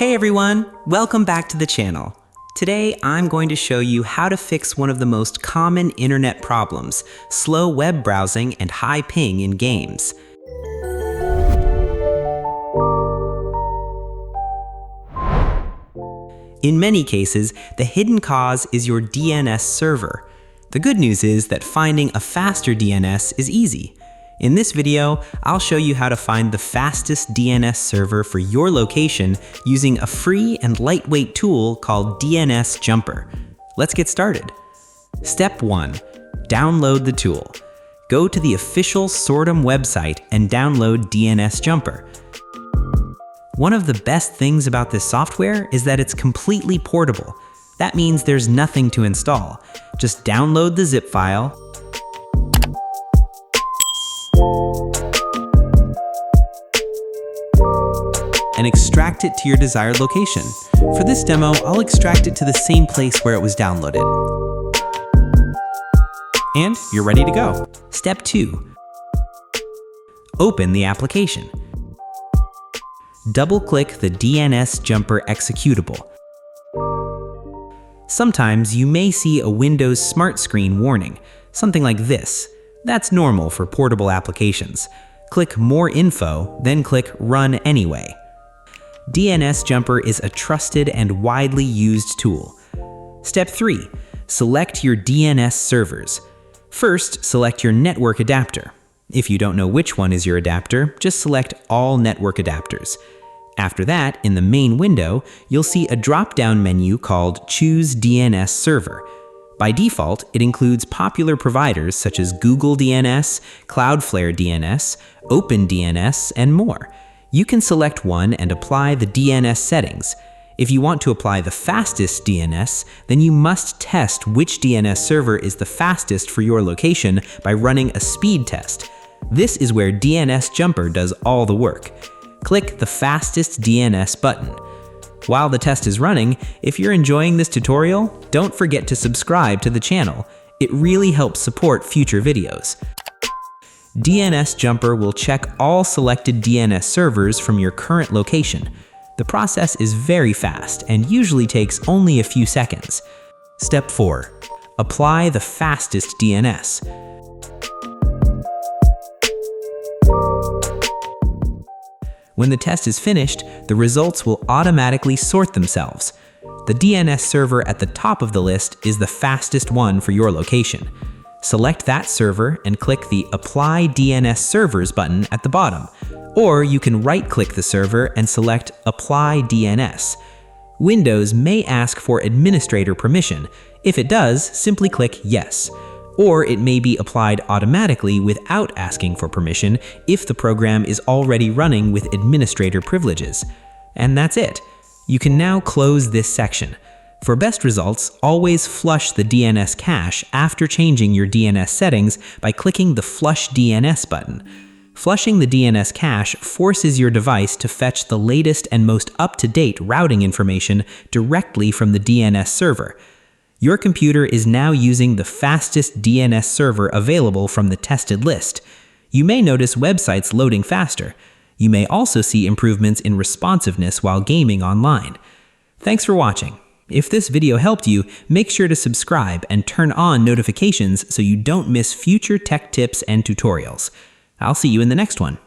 Hey everyone, welcome back to the channel. Today I'm going to show you how to fix one of the most common internet problems, slow web browsing and high ping in games. In many cases, the hidden cause is your DNS server. The good news is that finding a faster DNS is easy. In this video, I'll show you how to find the fastest DNS server for your location using a free and lightweight tool called DNS Jumper. Let's get started. Step 1. Download the tool. Go to the official Sortum website and download DNS Jumper. One of the best things about this software is that it's completely portable. That means there's nothing to install. Just download the zip file, and extract it to your desired location. For this demo, I'll extract it to the same place where it was downloaded. And you're ready to go. Step 2. Open the application. Double-click the DNS Jumper executable. Sometimes you may see a Windows Smart Screen warning, something like this. That's normal for portable applications. Click More Info, then click Run Anyway. DNS Jumper is a trusted and widely used tool. Step 3. Select your DNS servers. First, select your network adapter. If you don't know which one is your adapter, just select All Network Adapters. After that, in the main window, you'll see a drop-down menu called Choose DNS Server. By default, it includes popular providers such as Google DNS, Cloudflare DNS, OpenDNS, and more. You can select one and apply the DNS settings. If you want to apply the fastest DNS, then you must test which DNS server is the fastest for your location by running a speed test. This is where DNS Jumper does all the work. Click the Fastest DNS button. While the test is running, if you're enjoying this tutorial, don't forget to subscribe to the channel. It really helps support future videos. DNS Jumper will check all selected DNS servers from your current location. The process is very fast and usually takes only a few seconds. Step 4. Apply the fastest DNS. When the test is finished, the results will automatically sort themselves. The DNS server at the top of the list is the fastest one for your location. Select that server and click the Apply DNS Servers button at the bottom, or you can right-click the server and select Apply DNS. Windows may ask for administrator permission. If it does, simply click Yes. Or it may be applied automatically without asking for permission if the program is already running with administrator privileges. And that's it. You can now close this section. For best results, always flush the DNS cache after changing your DNS settings by clicking the Flush DNS button. Flushing the DNS cache forces your device to fetch the latest and most up-to-date routing information directly from the DNS server. Your computer is now using the fastest DNS server available from the tested list. You may notice websites loading faster. You may also see improvements in responsiveness while gaming online. Thanks for watching. If this video helped you, make sure to subscribe and turn on notifications so you don't miss future tech tips and tutorials. I'll see you in the next one.